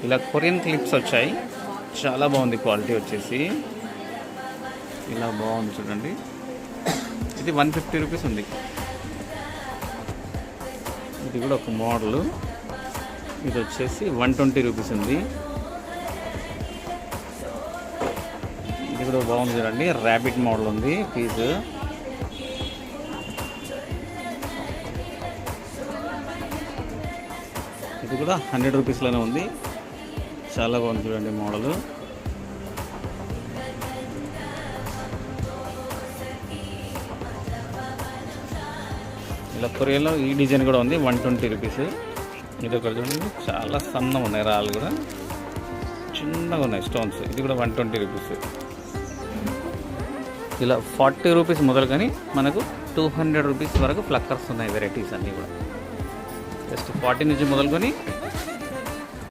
ఇలా Korean clips వచ్చాయి, చాలా బాగుంది క్వాలిటీ వచ్చేసి. ఇలా బాగుంది చూడండి. ఇది 150 రూపీస్ ఉంది. ఇది కూడా ఒక మోడలు. ఇది వచ్చేసి 120 రూపీస్ ఉంది. ఇది కూడా బాగుంది చూడండి, ర్యాబిట్ మోడల్ ఉంది పీస్. ఇది కూడా 100 రూపీస్లోనే ఉంది. చాలా బాగుంది చూడండి మోడలు. ఇలా కొరియన్లో ఈ డిజైన్ కూడా ఉంది, 120 రూపీస్. ఇది ఒకటి చూడండి, చాలా సన్నగా ఉన్నాయి రాళ్ళు కూడా, చిన్నగా ఉన్నాయి స్టోన్స్. ఇది కూడా 120 రూపీస్. ఇలా 40 రూపీస్ మొదలు కానీ మనకు 200 రూపీస్ వరకు ప్లక్కర్స్ ఉన్నాయి. వెరైటీస్ అన్నీ కూడా జస్ట్ 40 నుంచి మొదలుకొని